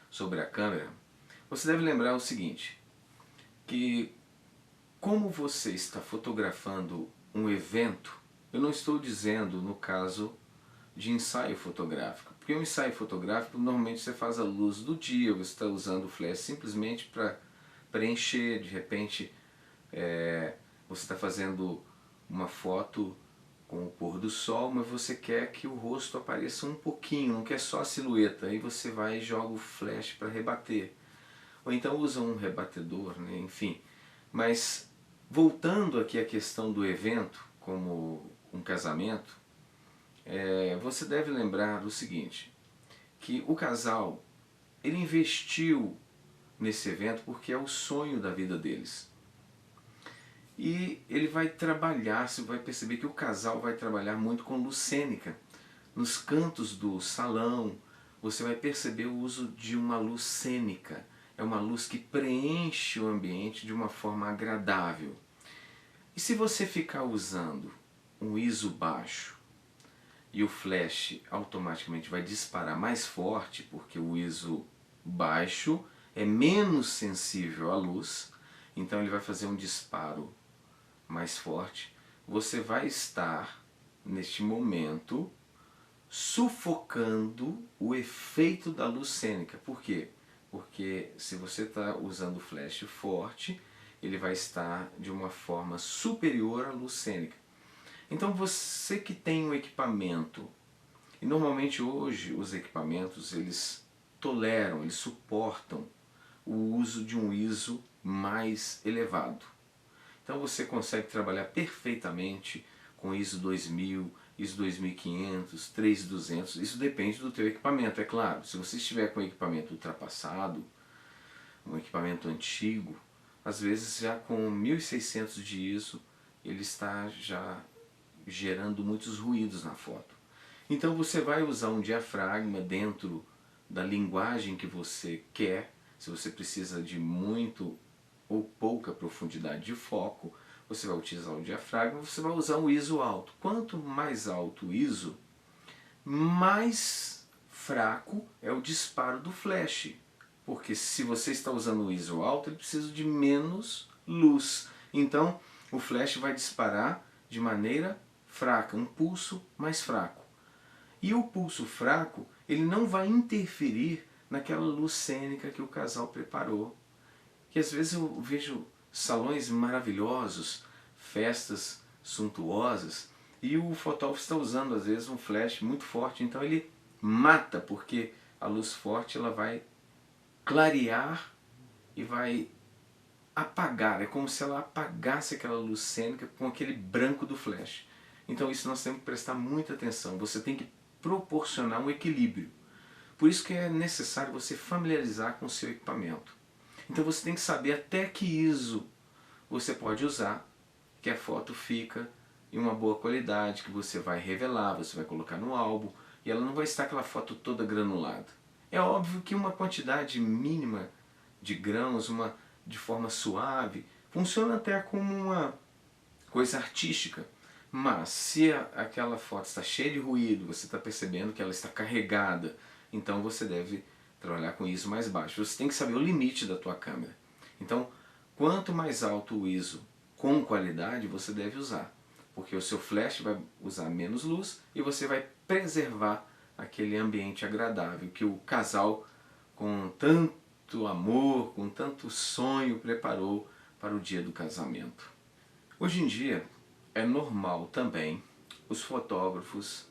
sobre a câmera, você deve lembrar o seguinte, que como você está fotografando um evento, eu não estou dizendo no caso de ensaio fotográfico, porque o ensaio fotográfico normalmente você faz a luz do dia, você está usando o flash simplesmente para preencher, de repente você está fazendo uma foto com o pôr do sol, mas você quer que o rosto apareça um pouquinho, não quer só a silhueta, aí você vai e joga o flash para rebater. Ou então usa um rebatedor, né? Enfim. Mas voltando aqui à questão do evento, como um casamento, você deve lembrar do seguinte, que o casal ele investiu nesse evento porque é o sonho da vida deles. E ele vai trabalhar, você vai perceber que o casal vai trabalhar muito com luz cênica. Nos cantos do salão, você vai perceber o uso de uma luz cênica. É uma luz que preenche o ambiente de uma forma agradável. E se você ficar usando um ISO baixo e o flash automaticamente vai disparar mais forte, porque o ISO baixo é menos sensível à luz, então ele vai fazer um disparo mais forte. Você vai estar, neste momento, sufocando o efeito da luz cênica. Por quê? Porque se você está usando flash forte, ele vai estar de uma forma superior à luz cênica. Então você que tem um equipamento, e normalmente hoje os equipamentos eles toleram, eles suportam o uso de um ISO mais elevado. Então você consegue trabalhar perfeitamente com ISO 2000, ISO 2500, 3200, isso depende do teu equipamento, é claro. Se você estiver com um equipamento ultrapassado, um equipamento antigo, às vezes já com 1600 de ISO, ele está já gerando muitos ruídos na foto. Então você vai usar um diafragma dentro da linguagem que você quer. Se você precisa de muito ou pouca profundidade de foco, você vai utilizar o diafragma, você vai usar um ISO alto. Quanto mais alto o ISO, mais fraco é o disparo do flash. Porque se você está usando o ISO alto, ele precisa de menos luz. Então o flash vai disparar de maneira fraca, um pulso mais fraco. E o pulso fraco, ele não vai interferir naquela luz cênica que o casal preparou. Que às vezes eu vejo salões maravilhosos, festas suntuosas, e o fotógrafo está usando às vezes um flash muito forte, então ele mata, porque a luz forte ela vai clarear e vai apagar, é como se ela apagasse aquela luz cênica com aquele branco do flash. Então isso nós temos que prestar muita atenção, você tem que proporcionar um equilíbrio. Por isso que é necessário você familiarizar com o seu equipamento. Então você tem que saber até que ISO você pode usar, que a foto fica em uma boa qualidade, que você vai revelar, você vai colocar no álbum, e ela não vai estar aquela foto toda granulada. É óbvio que uma quantidade mínima de grãos, de forma suave, funciona até como uma coisa artística. Mas se aquela foto está cheia de ruído, você está percebendo que ela está carregada, então você deve trabalhar com ISO mais baixo. Você tem que saber o limite da tua câmera. Então, quanto mais alto o ISO com qualidade você deve usar, porque o seu flash vai usar menos luz e você vai preservar aquele ambiente agradável que o casal, com tanto amor, com tanto sonho, preparou para o dia do casamento. Hoje em dia é normal também os fotógrafos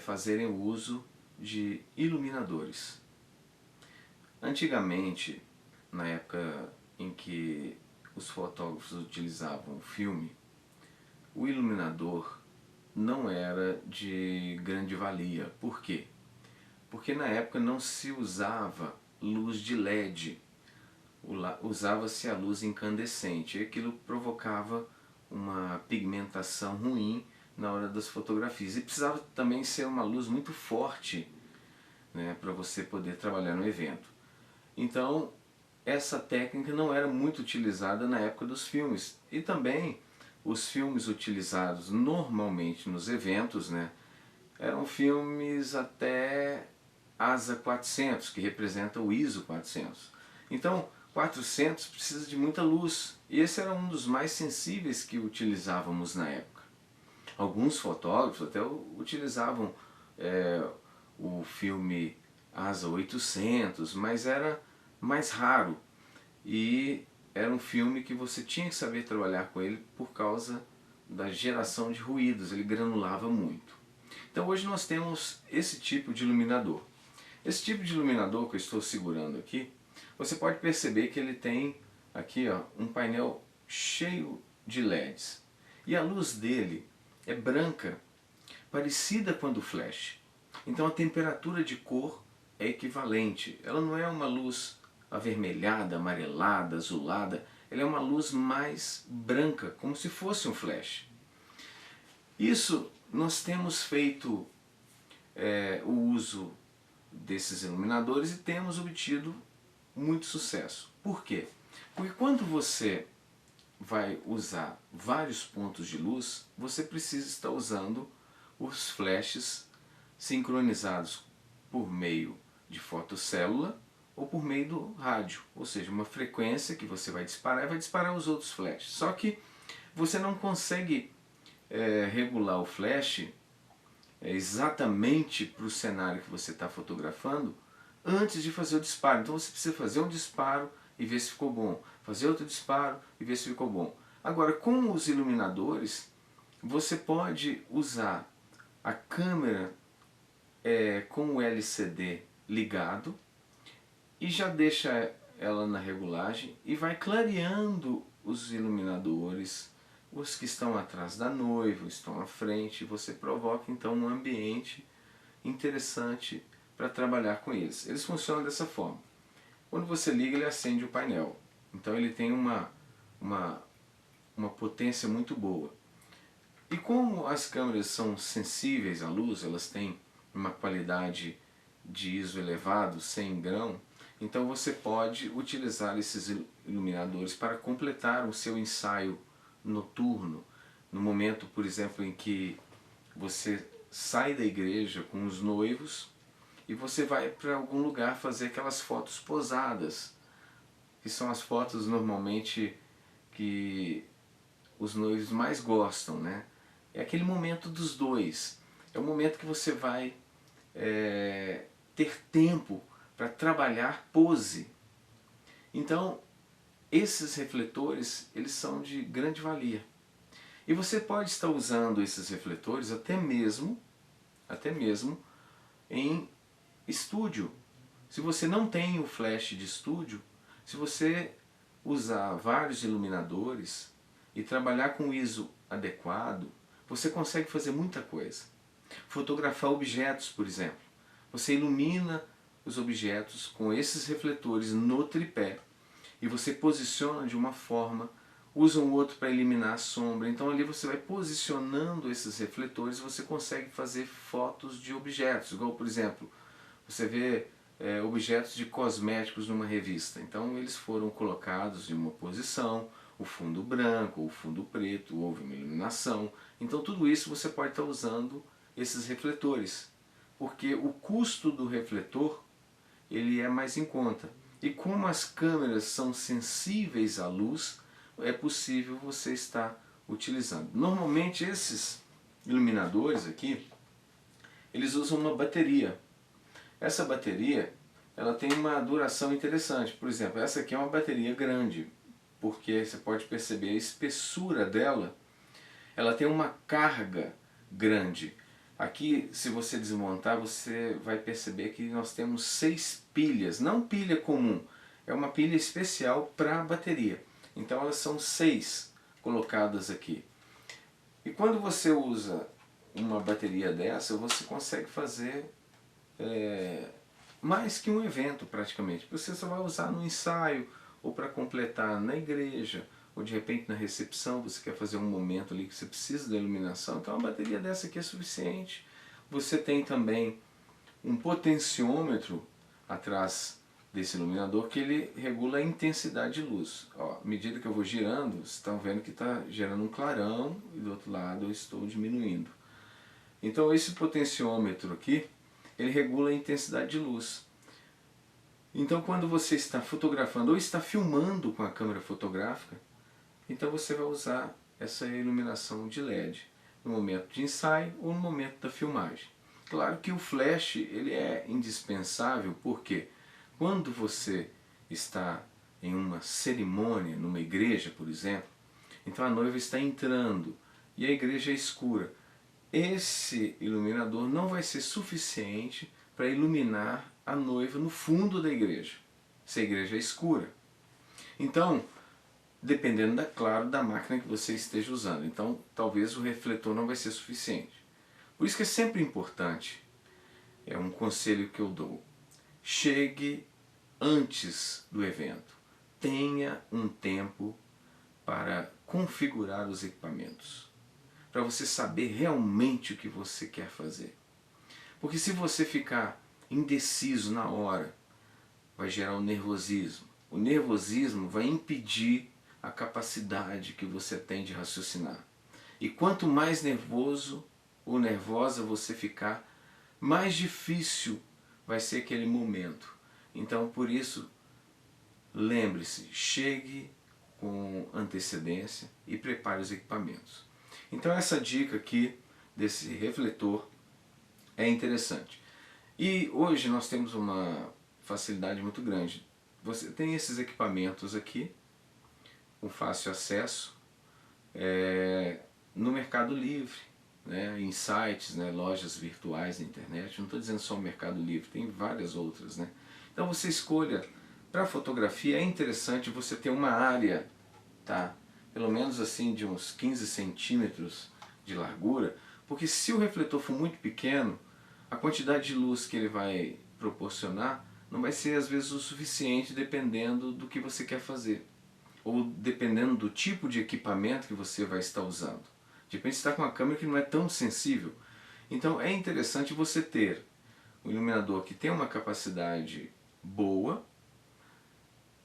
fazerem uso de iluminadores. Antigamente, na época em que os fotógrafos utilizavam o filme, o iluminador não era de grande valia. Por quê? Porque na época não se usava luz de LED, usava-se a luz incandescente, e aquilo provocava uma pigmentação ruim na hora das fotografias. E precisava também ser uma luz muito forte, né, para você poder trabalhar no evento. Então, essa técnica não era muito utilizada na época dos filmes. E também os filmes utilizados normalmente nos eventos, né, eram filmes até ASA 400, que representa o ISO 400. Então, 400 precisa de muita luz. E esse era um dos mais sensíveis que utilizávamos na época. Alguns fotógrafos até utilizavam o filme ASA 800, mas era mais raro. E era um filme que você tinha que saber trabalhar com ele por causa da geração de ruídos, ele granulava muito. Então hoje nós temos esse tipo de iluminador. Esse tipo de iluminador que eu estou segurando aqui, você pode perceber que ele tem aqui um painel cheio de LEDs. E a luz dele é branca, parecida com a do flash. Então a temperatura de cor é equivalente. Ela não é uma luz avermelhada, amarelada, azulada. Ela é uma luz mais branca, como se fosse um flash. Isso nós temos feito o uso desses iluminadores e temos obtido muito sucesso. Por quê? Porque quando você vai usar vários pontos de luz, você precisa estar usando os flashes sincronizados por meio de fotocélula ou por meio do rádio, ou seja, uma frequência que você vai disparar e vai disparar os outros flashes. Só que você não consegue regular o flash exatamente para o cenário que você está fotografando antes de fazer o disparo. Então você precisa fazer um disparo e ver se ficou bom, fazer outro disparo e ver se ficou bom. Agora, com os iluminadores, você pode usar a câmera com o LCD ligado e já deixa ela na regulagem e vai clareando os iluminadores, os que estão atrás da noiva, estão à frente, e você provoca então um ambiente interessante para trabalhar com eles. Eles funcionam dessa forma. Quando você liga, ele acende o painel. Então ele tem uma potência muito boa. E como as câmeras são sensíveis à luz, elas têm uma qualidade de ISO elevado, 100 grão, então você pode utilizar esses iluminadores para completar o seu ensaio noturno, no momento, por exemplo, em que você sai da igreja com os noivos e você vai para algum lugar fazer aquelas fotos posadas, que são as fotos normalmente que os noivos mais gostam, né? É aquele momento dos dois. É o momento que você vai ter tempo para trabalhar pose. Então, esses refletores, eles são de grande valia. E você pode estar usando esses refletores até mesmo em estúdio. Se você não tem o flash de estúdio, se você usar vários iluminadores e trabalhar com ISO adequado, você consegue fazer muita coisa. Fotografar objetos, por exemplo. Você ilumina os objetos com esses refletores no tripé e você posiciona de uma forma, usa um outro para eliminar a sombra. Então ali você vai posicionando esses refletores e você consegue fazer fotos de objetos. Igual, por exemplo, você vê objetos de cosméticos numa revista. Então eles foram colocados em uma posição, o fundo branco, o fundo preto, houve uma iluminação. Então tudo isso você pode estar usando esses refletores, porque o custo do refletor ele é mais em conta. E como as câmeras são sensíveis à luz, é possível você estar utilizando. Normalmente esses iluminadores aqui, eles usam uma bateria. Essa bateria, ela tem uma duração interessante. Por exemplo, essa aqui é uma bateria grande, porque você pode perceber a espessura dela, ela tem uma carga grande. Aqui, se você desmontar, você vai perceber que nós temos 6 pilhas, não pilha comum, é uma pilha especial para a bateria. Então elas são 6 colocadas aqui. E quando você usa uma bateria dessa, você consegue fazer mais que um evento praticamente. Você só vai usar no ensaio, ou para completar na igreja, ou de repente na recepção você quer fazer um momento ali que você precisa da iluminação, então uma bateria dessa aqui é suficiente. Você tem também um potenciômetro atrás desse iluminador que ele regula a intensidade de luz. Ó, à medida que eu vou girando, vocês estão vendo que está gerando um clarão e do outro lado eu estou diminuindo. Então esse potenciômetro aqui, ele regula a intensidade de luz. Então quando você está fotografando ou está filmando com a câmera fotográfica, então você vai usar essa iluminação de LED no momento de ensaio ou no momento da filmagem. Claro que o flash ele é indispensável porque quando você está em uma cerimônia, numa igreja, por exemplo, então a noiva está entrando e a igreja é escura. Esse iluminador não vai ser suficiente para iluminar a noiva no fundo da igreja, se a igreja é escura. Então, dependendo, claro, da máquina que você esteja usando. Então, talvez o refletor não vai ser suficiente. Por isso que é sempre importante, é um conselho que eu dou, chegue antes do evento. Tenha um tempo para configurar os equipamentos, para você saber realmente o que você quer fazer. Porque se você ficar indeciso na hora, vai gerar um nervosismo. O nervosismo vai impedir a capacidade que você tem de raciocinar. E quanto mais nervoso ou nervosa você ficar, mais difícil vai ser aquele momento. Então, por isso, lembre-se, chegue com antecedência e prepare os equipamentos. Então essa dica aqui desse refletor é interessante. E hoje nós temos uma facilidade muito grande. Você tem esses equipamentos aqui, com fácil acesso, no Mercado Livre, né, em sites, né, lojas virtuais na internet. Não estou dizendo só o Mercado Livre, tem várias outras, né? Então você escolha. Para fotografia é interessante você ter uma área, tá? Pelo menos assim de uns 15 centímetros de largura, porque se o refletor for muito pequeno, a quantidade de luz que ele vai proporcionar não vai ser às vezes o suficiente, dependendo do que você quer fazer, ou dependendo do tipo de equipamento que você vai estar usando. De repente você está com uma câmera que não é tão sensível. Então é interessante você ter um iluminador que tem uma capacidade boa,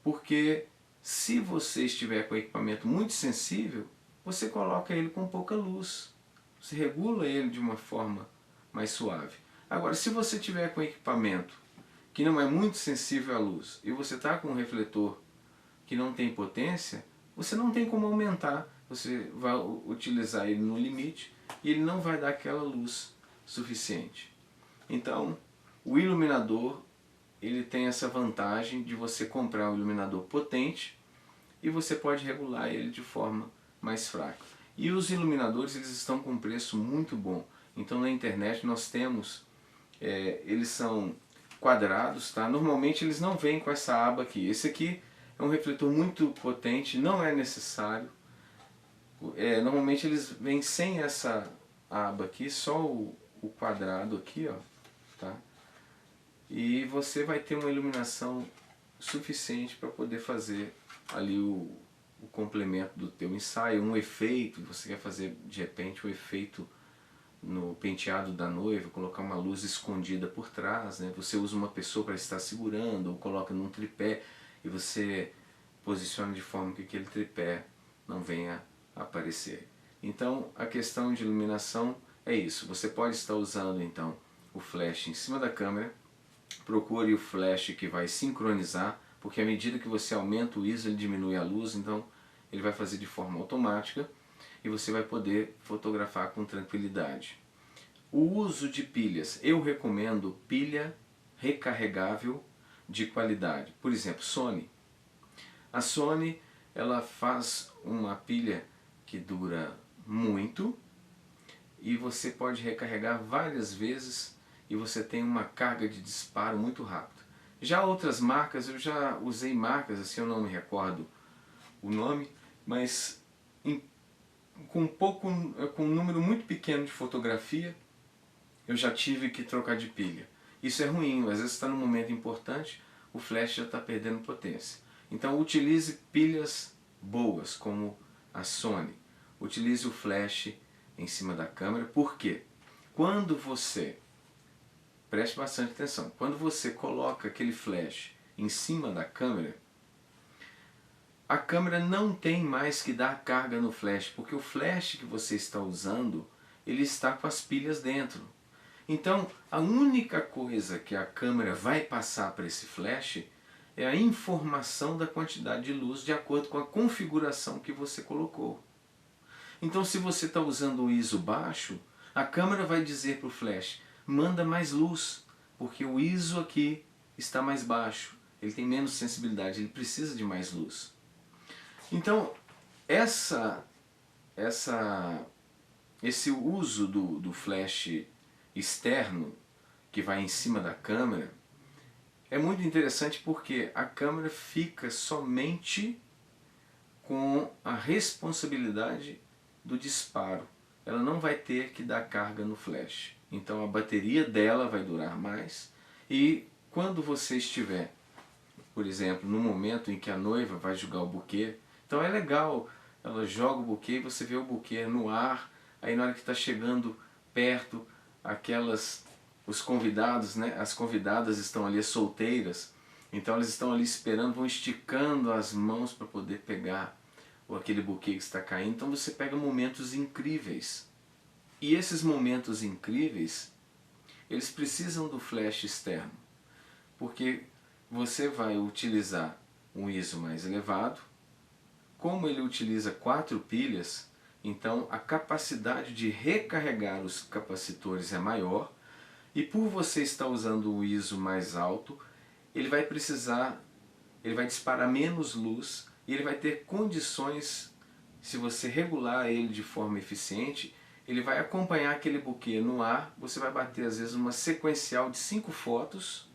porque se você estiver com o equipamento muito sensível, você coloca ele com pouca luz. Você regula ele de uma forma mais suave. Agora, se você tiver com equipamento que não é muito sensível à luz e você está com um refletor que não tem potência, você não tem como aumentar. Você vai utilizar ele no limite e ele não vai dar aquela luz suficiente. Então, o iluminador, ele tem essa vantagem de você comprar um iluminador potente e você pode regular ele de forma mais fraca. E os iluminadores, eles estão com um preço muito bom. Então na internet nós temos, eles são quadrados, tá? Normalmente eles não vêm com essa aba aqui. Esse aqui é um refletor muito potente, não é necessário. Normalmente eles vêm sem essa aba aqui, só o quadrado aqui, ó, tá? E você vai ter uma iluminação suficiente para poder fazer ali o complemento do teu ensaio, um efeito. Você quer fazer de repente um efeito no penteado da noiva, colocar uma luz escondida por trás, né? Você usa uma pessoa para estar segurando, ou coloca num tripé e você posiciona de forma que aquele tripé não venha a aparecer. Então a questão de iluminação é isso. Você pode estar usando então o flash em cima da câmera. Procure o flash que vai sincronizar, porque à medida que você aumenta o ISO, ele diminui a luz, então ele vai fazer de forma automática e você vai poder fotografar com tranquilidade. O uso de pilhas, eu recomendo pilha recarregável de qualidade. Por exemplo, Sony. A Sony, ela faz uma pilha que dura muito e você pode recarregar várias vezes e você tem uma carga de disparo muito rápida. Já outras marcas, eu já usei marcas, assim eu não me recordo o nome, mas com um número muito pequeno de fotografia, eu já tive que trocar de pilha. Isso é ruim, às vezes está num momento importante, o flash já está perdendo potência. Então utilize pilhas boas, como a Sony. Utilize o flash em cima da câmera, por quê? Quando você, preste bastante atenção, quando você coloca aquele flash em cima da câmera, a câmera não tem mais que dar carga no flash, porque o flash que você está usando, ele está com as pilhas dentro. Então, a única coisa que a câmera vai passar para esse flash é a informação da quantidade de luz de acordo com a configuração que você colocou. Então, se você está usando o ISO baixo, a câmera vai dizer para o flash, manda mais luz, porque o ISO aqui está mais baixo, ele tem menos sensibilidade, ele precisa de mais luz. Então, esse uso do flash externo, que vai em cima da câmera, é muito interessante porque a câmera fica somente com a responsabilidade do disparo. Ela não vai ter que dar carga no flash. Então a bateria dela vai durar mais e quando você estiver, por exemplo, no momento em que a noiva vai jogar o buquê, então é legal, ela joga o buquê e você vê o buquê no ar, aí na hora que está chegando perto, os convidados, né, as convidadas estão ali solteiras, então elas estão ali esperando, vão esticando as mãos para poder pegar aquele buquê que está caindo, então você pega momentos incríveis. E esses momentos incríveis, eles precisam do flash externo, porque você vai utilizar um ISO mais elevado. Como ele utiliza 4 pilhas, então a capacidade de recarregar os capacitores é maior, e por você estar usando o ISO mais alto, ele vai disparar menos luz e ele vai ter condições, se você regular ele de forma eficiente, ele vai acompanhar aquele buquê no ar, você vai bater às vezes uma sequencial de 5 fotos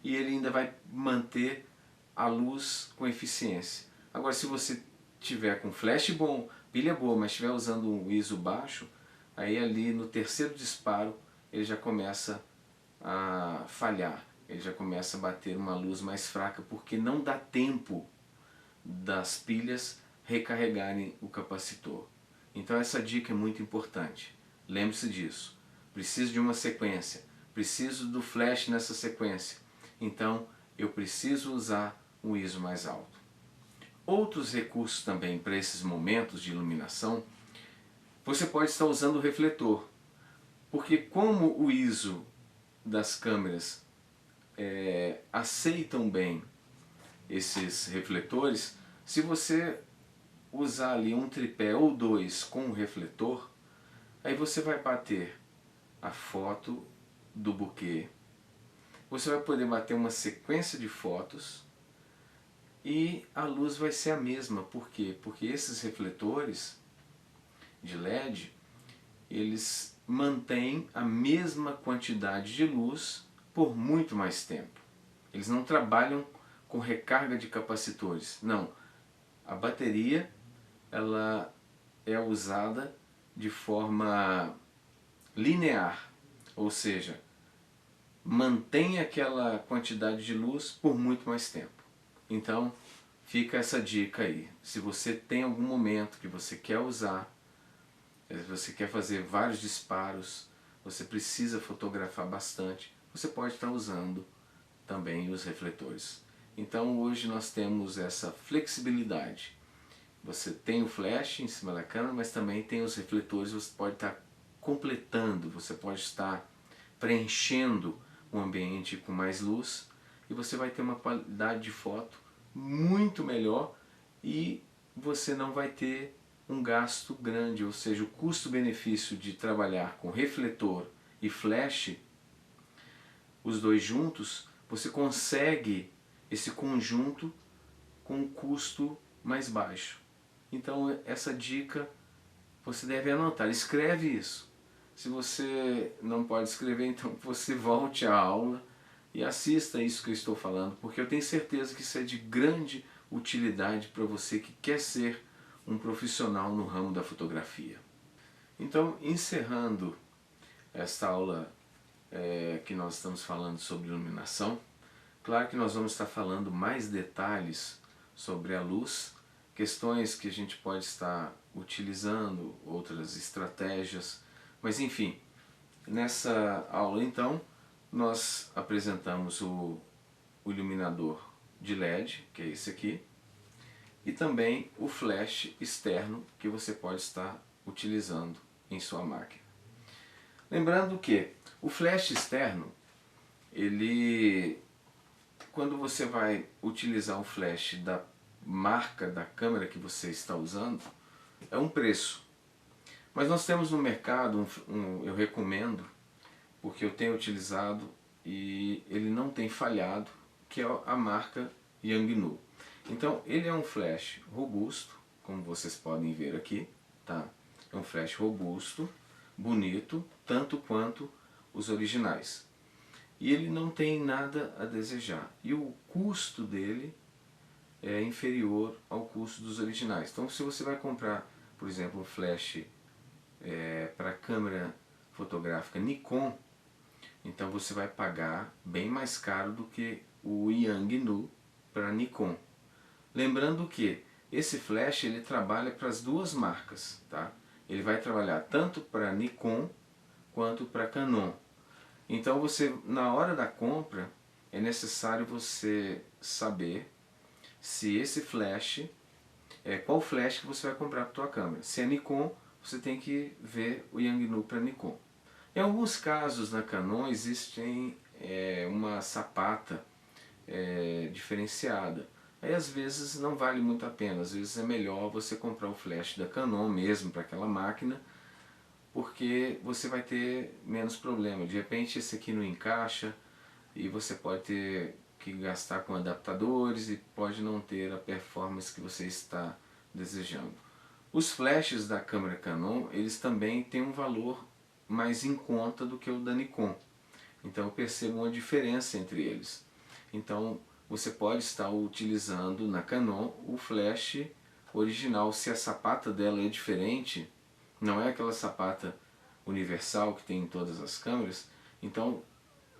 e ele ainda vai manter a luz com eficiência. Agora, se você tiver com flash bom, pilha boa, mas estiver usando um ISO baixo, aí ali no terceiro disparo ele já começa a falhar, ele já começa a bater uma luz mais fraca, porque não dá tempo das pilhas recarregarem o capacitor. Então essa dica é muito importante. Lembre-se disso. Preciso de uma sequência. Preciso do flash nessa sequência. Então eu preciso usar um ISO mais alto. Outros recursos também para esses momentos de iluminação, você pode estar usando o refletor. Porque como o ISO das câmeras aceitam bem esses refletores, se você usar ali um tripé ou dois com o refletor, aí você vai bater a foto do buquê, você vai poder bater uma sequência de fotos e a luz vai ser a mesma. Por quê? Porque esses refletores de LED, eles mantêm a mesma quantidade de luz por muito mais tempo. Eles não trabalham com recarga de capacitores. Não, a bateria ela é usada de forma linear, ou seja, mantém aquela quantidade de luz por muito mais tempo. Então fica essa dica aí. Se você tem algum momento que você quer usar, você quer fazer vários disparos, você precisa fotografar bastante, você pode estar usando também os refletores. Então hoje nós temos essa flexibilidade. Você tem o flash em cima da câmera, mas também tem os refletores, você pode estar completando, você pode estar preenchendo o ambiente com mais luz e você vai ter uma qualidade de foto muito melhor e você não vai ter um gasto grande, ou seja, o custo-benefício de trabalhar com refletor e flash, os dois juntos, você consegue esse conjunto com um custo mais baixo. Então essa dica você deve anotar, escreve isso. Se você não pode escrever, então você volte à aula e assista isso que eu estou falando, porque eu tenho certeza que isso é de grande utilidade para você que quer ser um profissional no ramo da fotografia. Então, encerrando esta aula que nós estamos falando sobre iluminação, claro que nós vamos estar falando mais detalhes sobre a luz, questões que a gente pode estar utilizando, outras estratégias, mas enfim, nessa aula então nós apresentamos o iluminador de LED, que é esse aqui, e também o flash externo que você pode estar utilizando em sua máquina. Lembrando que o flash externo, quando você vai utilizar o flash da marca da câmera que você está usando, é um preço. Mas nós temos no mercado, eu recomendo, porque eu tenho utilizado e ele não tem falhado, que é a marca Yangnu. Então ele é um flash robusto, como vocês podem ver aqui, tá? É um flash robusto, bonito, tanto quanto os originais. E ele não tem nada a desejar. E o custo dele é inferior ao custo dos originais. Então se você vai comprar, por exemplo, um flash para câmera fotográfica Nikon, então você vai pagar bem mais caro do que o Yangnu para Nikon. Lembrando que esse flash ele trabalha para as duas marcas, tá? Ele vai trabalhar tanto para Nikon quanto para Canon. Então você, na hora da compra, é necessário você saber se esse flash, qual flash que você vai comprar para a tua câmera. Se é Nikon, você tem que ver o Yangnu para Nikon. Em alguns casos na Canon existem uma sapata diferenciada. Aí às vezes não vale muito a pena, às vezes é melhor você comprar o flash da Canon mesmo para aquela máquina, porque você vai ter menos problema. De repente esse aqui não encaixa e você pode ter que gastar com adaptadores e pode não ter a performance que você está desejando. Os flashes da câmera Canon, eles também têm um valor mais em conta do que o da Nikon. Então eu percebo uma diferença entre eles. Então você pode estar utilizando na Canon o flash original. Se a sapata dela é diferente, não é aquela sapata universal que tem em todas as câmeras, então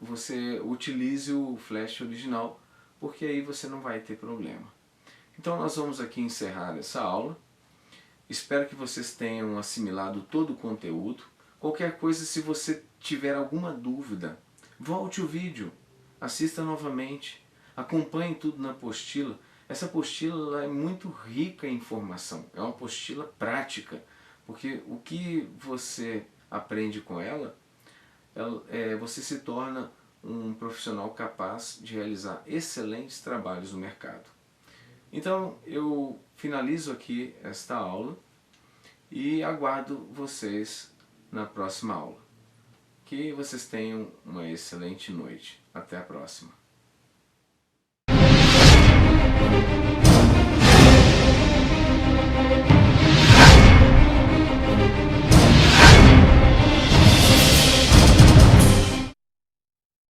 você utilize o flash original, porque aí você não vai ter problema. Então nós vamos aqui encerrar essa aula. Espero que vocês tenham assimilado todo o conteúdo. Qualquer coisa, se você tiver alguma dúvida, volte o vídeo, assista novamente, acompanhe tudo na apostila. Essa apostila é muito rica em informação, é uma apostila prática, porque o que você aprende com ela, você se torna um profissional capaz de realizar excelentes trabalhos no mercado. Então eu finalizo aqui esta aula e aguardo vocês na próxima aula. Que vocês tenham uma excelente noite. Até a próxima.